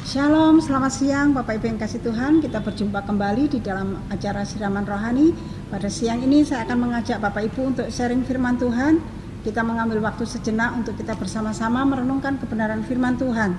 Shalom, selamat siang Bapak Ibu yang kasih Tuhan. Kita berjumpa kembali di dalam acara Siraman Rohani. Pada siang ini saya akan mengajak Bapak Ibu untuk sharing firman Tuhan. Kita mengambil waktu sejenak untuk kita bersama-sama merenungkan kebenaran firman Tuhan.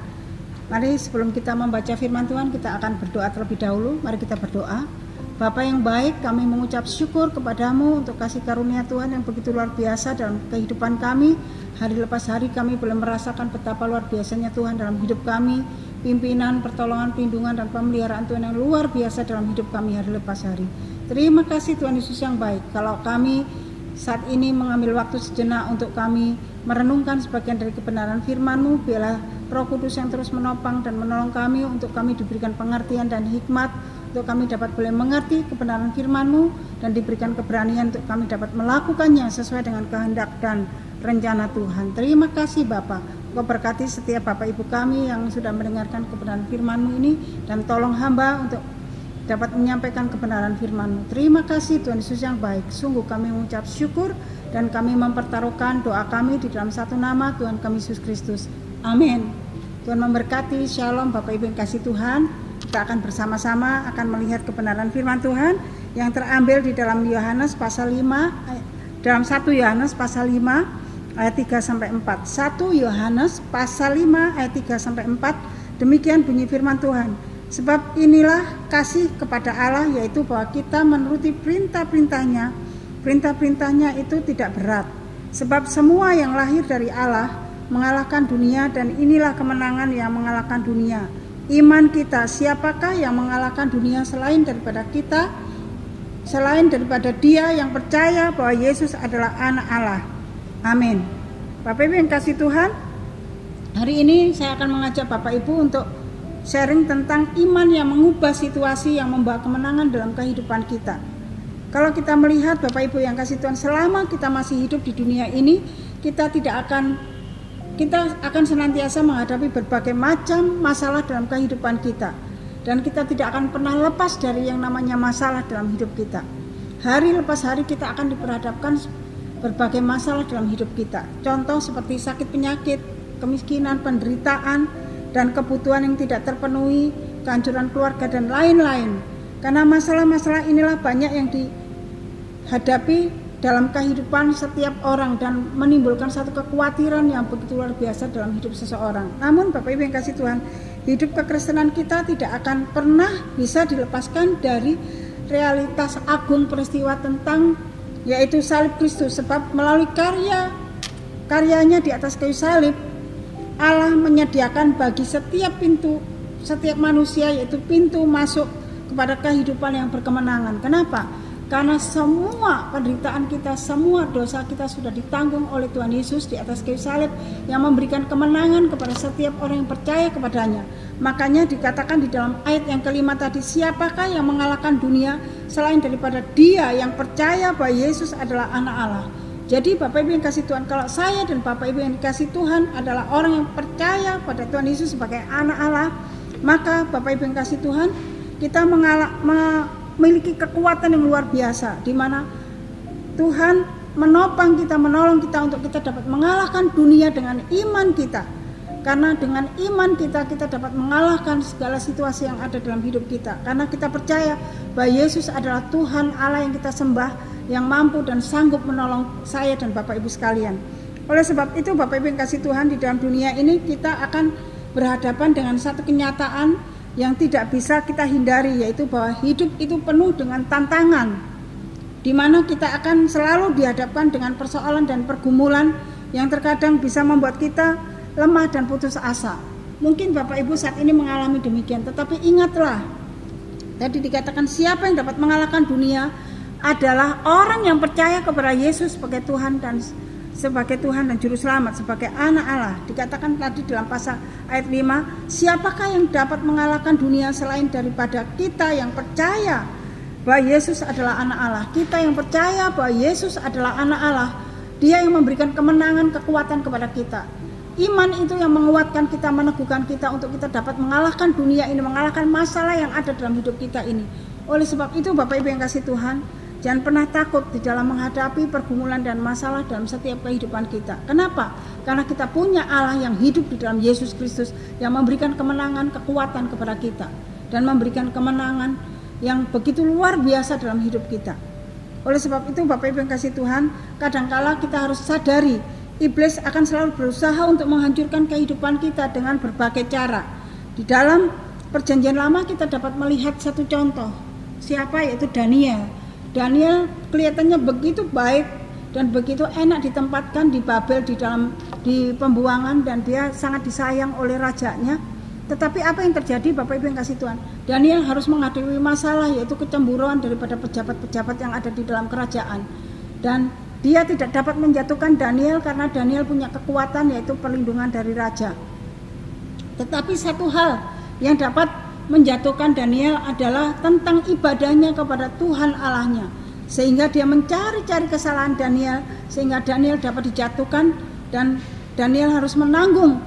Mari sebelum kita membaca firman Tuhan, kita akan berdoa terlebih dahulu. Mari kita berdoa. Bapa yang baik, kami mengucap syukur kepadamu untuk kasih karunia Tuhan yang begitu luar biasa dalam kehidupan kami. Hari lepas hari kami boleh merasakan betapa luar biasanya Tuhan dalam hidup kami. Pimpinan, pertolongan, perlindungan, dan pemeliharaan Tuhan yang luar biasa dalam hidup kami hari lepas hari. Terima kasih Tuhan Yesus yang baik. Kalau kami saat ini mengambil waktu sejenak untuk kami merenungkan sebagian dari kebenaran firman-Mu, biarlah Roh Kudus yang terus menopang dan menolong kami untuk kami diberikan pengertian dan hikmat, untuk kami dapat boleh mengerti kebenaran firman-Mu dan diberikan keberanian untuk kami dapat melakukannya sesuai dengan kehendak dan rencana Tuhan. Terima kasih Bapa. Engkau berkati setiap Bapak Ibu kami yang sudah mendengarkan kebenaran firman-Mu ini, dan tolong hamba untuk dapat menyampaikan kebenaran firman-Mu. Terima kasih Tuhan Yesus yang baik. Sungguh kami mengucap syukur dan kami mempertaruhkan doa kami di dalam satu nama Tuhan kami Yesus Kristus. Amin. Tuhan memberkati. Shalom Bapak Ibu yang kasih Tuhan. Kita akan bersama-sama akan melihat kebenaran firman Tuhan yang terambil di dalam Yohanes pasal 5, dalam 1 Yohanes pasal 5 ayat 3-4. 1 Yohanes pasal 5 ayat 3-4. Demikian bunyi firman Tuhan. Sebab inilah kasih kepada Allah, yaitu bahwa kita menuruti perintah-perintahnya. Perintah-perintahnya itu tidak berat. Sebab semua yang lahir dari Allah mengalahkan dunia, dan inilah kemenangan yang mengalahkan dunia, iman kita. Siapakah yang mengalahkan dunia selain daripada kita? Selain daripada Dia yang percaya bahwa Yesus adalah anak Allah. Amin. Bapak Ibu yang kasih Tuhan, hari ini saya akan mengajak Bapak Ibu untuk sharing tentang iman yang mengubah situasi, yang membawa kemenangan dalam kehidupan kita. Kalau kita melihat Bapak Ibu yang kasih Tuhan, selama kita masih hidup di dunia ini, kita akan senantiasa menghadapi berbagai macam masalah dalam kehidupan kita, dan kita tidak akan pernah lepas dari yang namanya masalah dalam hidup kita. Hari lepas hari kita akan diperhadapkan berbagai masalah dalam hidup kita. Contoh seperti sakit penyakit, kemiskinan, penderitaan, dan kebutuhan yang tidak terpenuhi, kehancuran keluarga, dan lain-lain. Karena masalah-masalah inilah banyak yang dihadapi dalam kehidupan setiap orang dan menimbulkan satu kekhawatiran yang begitu luar biasa dalam hidup seseorang. Namun Bapak Ibu yang kasih Tuhan, hidup kekristenan kita tidak akan pernah bisa dilepaskan dari realitas agung peristiwa tentang yaitu salib Kristus. Sebab melalui karyanya di atas kayu salib, Allah menyediakan bagi setiap manusia, yaitu pintu masuk kepada kehidupan yang berkemenangan. Kenapa? Karena semua penderitaan kita, semua dosa kita sudah ditanggung oleh Tuhan Yesus di atas kayu salib, yang memberikan kemenangan kepada setiap orang yang percaya kepadanya. Makanya dikatakan di dalam ayat yang kelima tadi, siapakah yang mengalahkan dunia selain daripada Dia yang percaya bahwa Yesus adalah anak Allah. Jadi Bapak Ibu yang kasih Tuhan, kalau saya dan Bapak Ibu yang dikasih Tuhan adalah orang yang percaya pada Tuhan Yesus sebagai anak Allah, maka Bapak Ibu yang kasih Tuhan, kita memiliki kekuatan yang luar biasa, di mana Tuhan menopang kita, menolong kita untuk kita dapat mengalahkan dunia dengan iman kita. Karena dengan iman kita dapat mengalahkan segala situasi yang ada dalam hidup kita. Karena kita percaya bahwa Yesus adalah Tuhan Allah yang kita sembah, yang mampu dan sanggup menolong saya dan Bapak Ibu sekalian. Oleh sebab itu Bapak Ibu yang kasih Tuhan, di dalam dunia ini kita akan berhadapan dengan satu kenyataan yang tidak bisa kita hindari, yaitu bahwa hidup itu penuh dengan tantangan, di mana kita akan selalu dihadapkan dengan persoalan dan pergumulan yang terkadang bisa membuat kita lemah dan putus asa. Mungkin Bapak Ibu saat ini mengalami demikian, tetapi ingatlah, tadi dikatakan siapa yang dapat mengalahkan dunia adalah orang yang percaya kepada Yesus sebagai Tuhan dan Juru Selamat, sebagai anak Allah. Dikatakan tadi dalam pasal ayat 5, siapakah yang dapat mengalahkan dunia selain daripada kita yang percaya bahwa Yesus adalah anak Allah. Kita yang percaya bahwa Yesus adalah anak Allah, Dia yang memberikan kemenangan, kekuatan kepada kita. Iman itu yang menguatkan kita, meneguhkan kita untuk kita dapat mengalahkan dunia ini, mengalahkan masalah yang ada dalam hidup kita ini. Oleh sebab itu Bapak Ibu yang kasih Tuhan, Jangan pernah takut di dalam menghadapi pergumulan dan masalah dalam setiap kehidupan kita. Kenapa? Karena kita punya Allah yang hidup di dalam Yesus Kristus, yang memberikan kemenangan, kekuatan kepada kita, dan memberikan kemenangan yang begitu luar biasa dalam hidup kita. Oleh sebab itu Bapak Ibu yang kasih Tuhan, kadangkala kita harus sadari iblis akan selalu berusaha untuk menghancurkan kehidupan kita dengan berbagai cara. Di dalam Perjanjian Lama kita dapat melihat satu contoh. Siapa? Yaitu Daniel. Daniel kelihatannya begitu baik dan begitu enak ditempatkan di Babel di pembuangan, dan dia sangat disayang oleh rajanya. Tetapi apa yang terjadi Bapak Ibu yang kasih Tuhan? Daniel harus menghadapi masalah, yaitu kecemburuan daripada pejabat-pejabat yang ada di dalam kerajaan. Dan dia tidak dapat menjatuhkan Daniel karena Daniel punya kekuatan, yaitu perlindungan dari raja. Tetapi satu hal yang dapat menjatuhkan Daniel adalah tentang ibadahnya kepada Tuhan Allahnya, sehingga dia mencari-cari kesalahan Daniel, sehingga Daniel dapat dijatuhkan, dan Daniel harus menanggung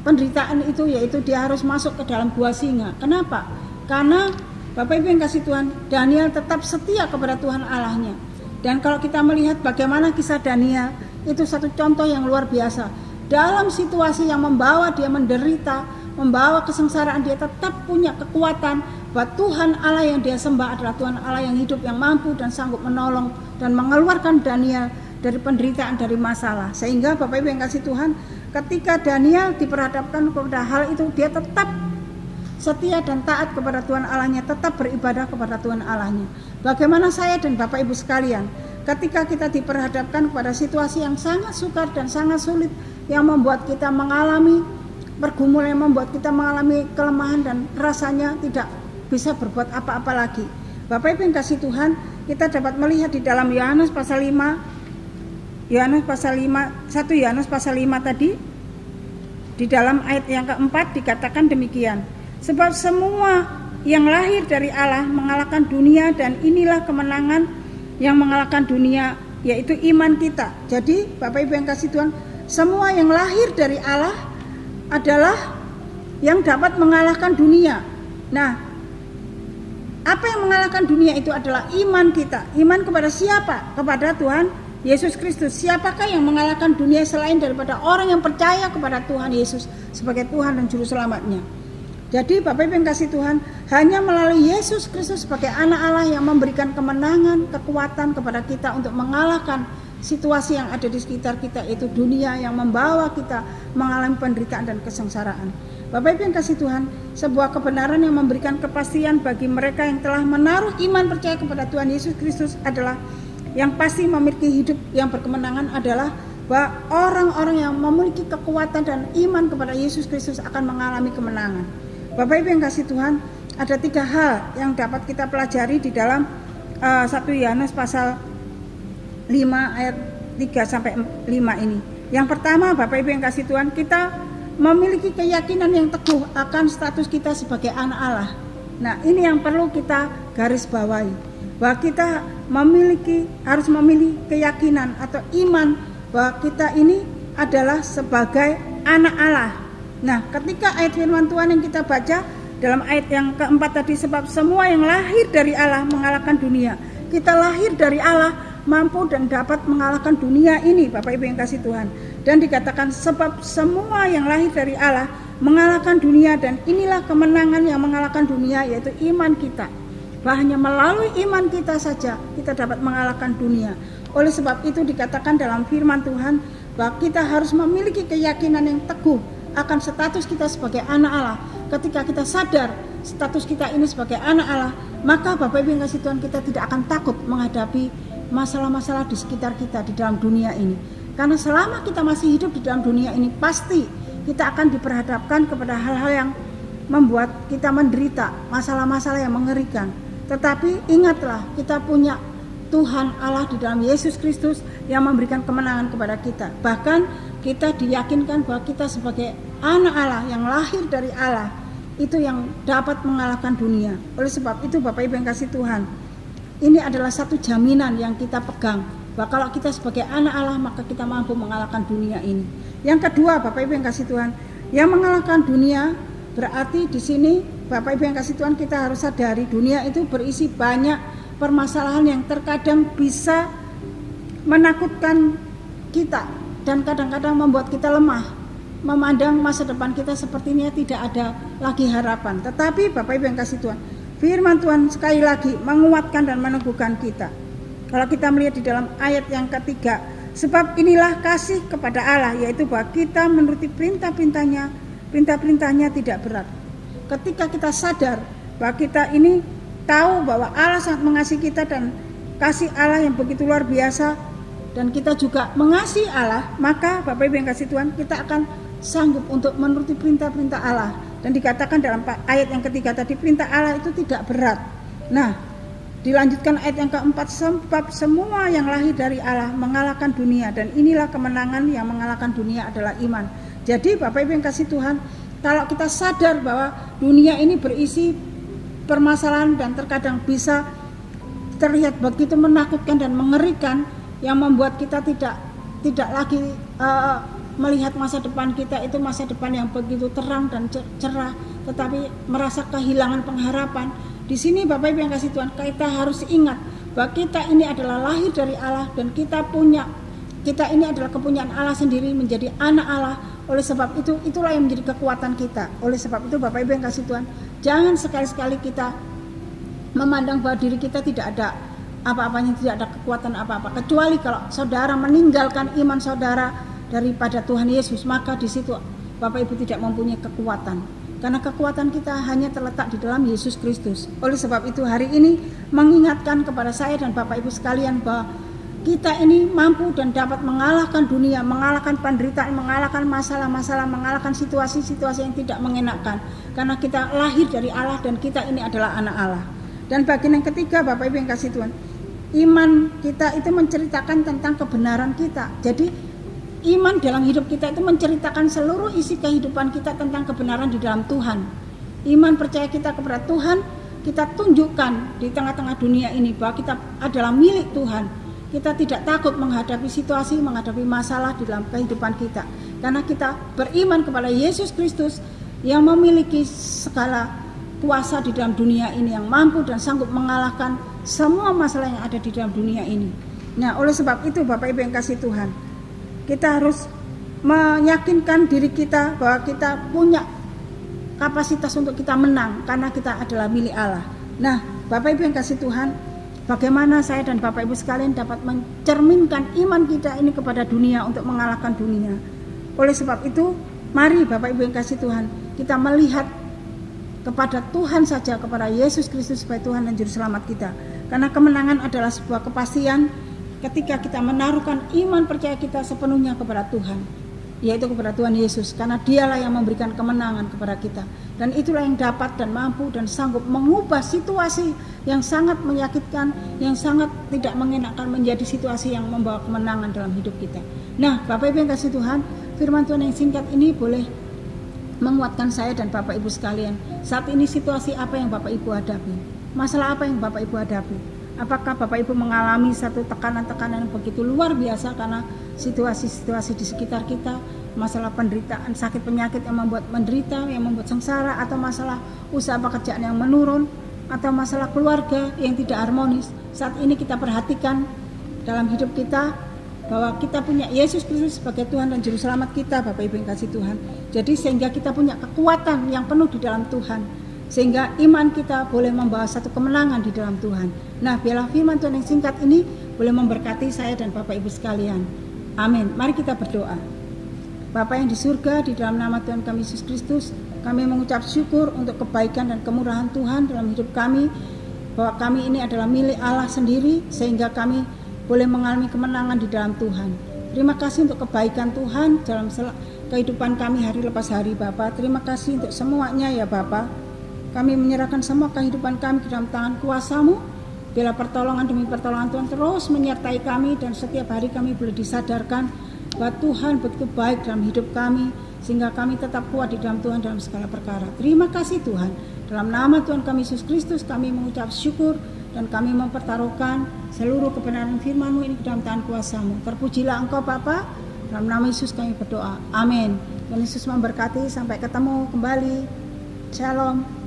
penderitaan itu, yaitu dia harus masuk ke dalam gua singa. Kenapa? Karena Bapak Ibu yang kasih Tuhan, Daniel tetap setia kepada Tuhan Allahnya. Dan kalau kita melihat bagaimana kisah Daniel, itu satu contoh yang luar biasa. Dalam situasi yang membawa dia menderita, membawa kesengsaraan, dia tetap punya kekuatan bahwa Tuhan Allah yang dia sembah adalah Tuhan Allah yang hidup, yang mampu dan sanggup menolong dan mengeluarkan Daniel dari penderitaan, dari masalah. Sehingga Bapak Ibu yang kasih Tuhan, ketika Daniel diperhadapkan kepada hal itu, dia tetap setia dan taat kepada Tuhan Allahnya, tetap beribadah kepada Tuhan Allahnya. Bagaimana saya dan Bapak Ibu sekalian, ketika kita diperhadapkan kepada situasi yang sangat sukar dan sangat sulit, yang membuat kita mengalami pergumulan, yang membuat kita mengalami kelemahan dan rasanya tidak bisa berbuat apa-apa lagi. Bapak Ibu yang kasih Tuhan, kita dapat melihat di dalam Yohanes pasal 5, 1 Yohanes pasal 5 tadi, di dalam ayat yang keempat dikatakan demikian. Sebab semua yang lahir dari Allah mengalahkan dunia, dan inilah kemenangan yang mengalahkan dunia, yaitu iman kita. Jadi Bapak Ibu yang kasih Tuhan, semua yang lahir dari Allah adalah yang dapat mengalahkan dunia. Nah, apa yang mengalahkan dunia itu adalah iman kita. Iman kepada siapa? Kepada Tuhan Yesus Kristus. Siapakah yang mengalahkan dunia selain daripada orang yang percaya kepada Tuhan Yesus sebagai Tuhan dan Juru Selamatnya? Jadi Bapak Ibu yang kasih Tuhan, hanya melalui Yesus Kristus sebagai anak Allah yang memberikan kemenangan, kekuatan kepada kita untuk mengalahkan situasi yang ada di sekitar kita, yaitu dunia yang membawa kita mengalami penderitaan dan kesengsaraan. Bapak Ibu yang kasih Tuhan, sebuah kebenaran yang memberikan kepastian bagi mereka yang telah menaruh iman percaya kepada Tuhan Yesus Kristus adalah, yang pasti memiliki hidup yang berkemenangan adalah bahwa orang-orang yang memiliki kekuatan dan iman kepada Yesus Kristus akan mengalami kemenangan. Bapak Ibu yang kasih Tuhan, ada 3 hal yang dapat kita pelajari di dalam 1 Yohanes pasal 5 ayat 3 sampai 5 ini. Yang pertama, Bapak Ibu yang kasih Tuhan, kita memiliki keyakinan yang teguh akan status kita sebagai anak Allah. Nah, ini yang perlu kita garis bawahi, bahwa kita harus memiliki keyakinan atau iman bahwa kita ini adalah sebagai anak Allah. Nah, ketika ayat firman Tuhan yang kita baca dalam ayat yang keempat tadi, sebab semua yang lahir dari Allah mengalahkan dunia. Kita lahir dari Allah, mampu dan dapat mengalahkan dunia ini, Bapak Ibu yang kasih Tuhan. Dan dikatakan sebab semua yang lahir dari Allah mengalahkan dunia, dan inilah kemenangan yang mengalahkan dunia, yaitu iman kita. Bahwa hanya melalui iman kita saja kita dapat mengalahkan dunia. Oleh sebab itu dikatakan dalam firman Tuhan bahwa kita harus memiliki keyakinan yang teguh akan status kita sebagai anak Allah. Ketika kita sadar status kita ini sebagai anak Allah, maka Bapak Ibu yang kasih Tuhan, kita tidak akan takut menghadapi masalah-masalah di sekitar kita di dalam dunia ini. Karena selama kita masih hidup di dalam dunia ini, pasti kita akan diperhadapkan kepada hal-hal yang membuat kita menderita, masalah-masalah yang mengerikan. Tetapi ingatlah, kita punya Tuhan Allah di dalam Yesus Kristus yang memberikan kemenangan kepada kita. Bahkan kita diyakinkan bahwa kita sebagai anak Allah yang lahir dari Allah, itu yang dapat mengalahkan dunia. Oleh sebab itu Bapak Ibu yang kasih Tuhan, ini adalah satu jaminan yang kita pegang, bahwa kalau kita sebagai anak Allah maka kita mampu mengalahkan dunia ini. Yang kedua, Bapak Ibu yang kasih Tuhan, yang mengalahkan dunia berarti di sini Bapak Ibu yang kasih Tuhan, kita harus sadari dunia itu berisi banyak permasalahan yang terkadang bisa menakutkan kita dan kadang-kadang membuat kita lemah, memandang masa depan kita sepertinya tidak ada lagi harapan. Tetapi Bapak Ibu yang kasih Tuhan, firman Tuhan sekali lagi menguatkan dan meneguhkan kita. Kalau kita melihat di dalam ayat yang ketiga, sebab inilah kasih kepada Allah, yaitu bahwa kita menuruti perintah-perintahnya tidak berat. Ketika kita sadar bahwa kita ini tahu bahwa Allah sangat mengasihi kita dan kasih Allah yang begitu luar biasa, dan kita juga mengasihi Allah, maka Bapak Ibu yang kasih Tuhan, kita akan sanggup untuk menuruti perintah-perintah Allah. Dan dikatakan dalam ayat yang ketiga tadi, perintah Allah itu tidak berat. Nah, dilanjutkan ayat yang keempat, sebab semua yang lahir dari Allah mengalahkan dunia, dan inilah kemenangan yang mengalahkan dunia adalah iman. Jadi Bapak Ibu yang kasih Tuhan, kalau kita sadar bahwa dunia ini berisi permasalahan dan terkadang bisa terlihat begitu menakutkan dan mengerikan, yang membuat kita tidak lagi melihat masa depan kita itu masa depan yang begitu terang dan cerah, tetapi merasa kehilangan pengharapan. Di sini Bapak Ibu yang kasih Tuhan, kita harus ingat bahwa kita ini adalah lahir dari Allah, dan kita ini adalah kepunyaan Allah sendiri, menjadi anak Allah. Oleh sebab itu, itulah yang menjadi kekuatan kita. Oleh sebab itu Bapak Ibu yang kasih Tuhan, jangan sekali-sekali kita memandang bahwa diri kita tidak ada apa-apanya, tidak ada kekuatan apa-apa, kecuali kalau saudara meninggalkan iman saudara daripada Tuhan Yesus, maka di situ Bapak Ibu tidak mempunyai kekuatan, karena kekuatan kita hanya terletak di dalam Yesus Kristus. Oleh sebab itu hari ini mengingatkan kepada saya dan Bapak Ibu sekalian bahwa kita ini mampu dan dapat mengalahkan dunia, mengalahkan penderitaan, mengalahkan masalah-masalah, mengalahkan situasi-situasi yang tidak mengenakan, karena kita lahir dari Allah dan kita ini adalah anak Allah. Dan bagian yang ketiga Bapak Ibu yang kasih Tuhan, iman kita itu menceritakan tentang kebenaran kita. Jadi iman dalam hidup kita itu menceritakan seluruh isi kehidupan kita tentang kebenaran di dalam Tuhan. Iman percaya kita kepada Tuhan, kita tunjukkan di tengah-tengah dunia ini bahwa kita adalah milik Tuhan. Kita tidak takut menghadapi situasi, menghadapi masalah di dalam kehidupan kita, karena kita beriman kepada Yesus Kristus yang memiliki segala kuasa di dalam dunia ini, yang mampu dan sanggup mengalahkan semua masalah yang ada di dalam dunia ini. Nah, oleh sebab itu Bapak Ibu yang kasih Tuhan, kita harus meyakinkan diri kita bahwa kita punya kapasitas untuk kita menang, karena kita adalah milik Allah. Nah, Bapak Ibu yang kasih Tuhan, bagaimana saya dan Bapak Ibu sekalian dapat mencerminkan iman kita ini kepada dunia untuk mengalahkan dunia. Oleh sebab itu, mari Bapak Ibu yang kasih Tuhan, kita melihat kepada Tuhan saja, kepada Yesus Kristus sebagai Tuhan dan Juru Selamat kita. Karena kemenangan adalah sebuah kepastian ketika kita menaruhkan iman percaya kita sepenuhnya kepada Tuhan, yaitu kepada Tuhan Yesus, karena dialah yang memberikan kemenangan kepada kita. Dan itulah yang dapat dan mampu dan sanggup mengubah situasi yang sangat menyakitkan, yang sangat tidak mengenakan, menjadi situasi yang membawa kemenangan dalam hidup kita. Nah, Bapak Ibu yang kasih Tuhan, firman Tuhan yang singkat ini boleh menguatkan saya dan Bapak Ibu sekalian. Saat ini situasi apa yang Bapak Ibu hadapi? Masalah apa yang Bapak Ibu hadapi? Apakah Bapak Ibu mengalami satu tekanan-tekanan yang begitu luar biasa karena situasi-situasi di sekitar kita, masalah penderitaan, sakit penyakit yang membuat menderita, yang membuat sengsara, atau masalah usaha pekerjaan yang menurun, atau masalah keluarga yang tidak harmonis? Saat ini kita perhatikan dalam hidup kita bahwa kita punya Yesus Kristus sebagai Tuhan dan Juru Selamat kita, Bapak Ibu yang kasih Tuhan. Jadi sehingga kita punya kekuatan yang penuh di dalam Tuhan, sehingga iman kita boleh membawa satu kemenangan di dalam Tuhan. Nah, biarlah firman Tuhan yang singkat ini boleh memberkati saya dan Bapak Ibu sekalian. Amin. Mari kita berdoa. Bapa yang di surga, di dalam nama Tuhan kami Yesus Kristus, kami mengucap syukur untuk kebaikan dan kemurahan Tuhan dalam hidup kami, bahwa kami ini adalah milik Allah sendiri, sehingga kami boleh mengalami kemenangan di dalam Tuhan. Terima kasih untuk kebaikan Tuhan dalam kehidupan kami hari lepas hari, Bapa. Terima kasih untuk semuanya ya Bapa. Kami menyerahkan semua kehidupan kami ke dalam tangan kuasa-Mu. Bila pertolongan demi pertolongan Tuhan terus menyertai kami, dan setiap hari kami boleh disadarkan bahwa Tuhan begitu baik dalam hidup kami, sehingga kami tetap kuat di dalam Tuhan dalam segala perkara. Terima kasih Tuhan. Dalam nama Tuhan kami Yesus Kristus kami mengucap syukur, dan kami mempertaruhkan seluruh kebenaran firman-Mu ini ke dalam tangan kuasa-Mu. Terpujilah Engkau Bapa. Dalam nama Yesus kami berdoa. Amin. Tuhan Yesus memberkati. Sampai ketemu kembali. Shalom.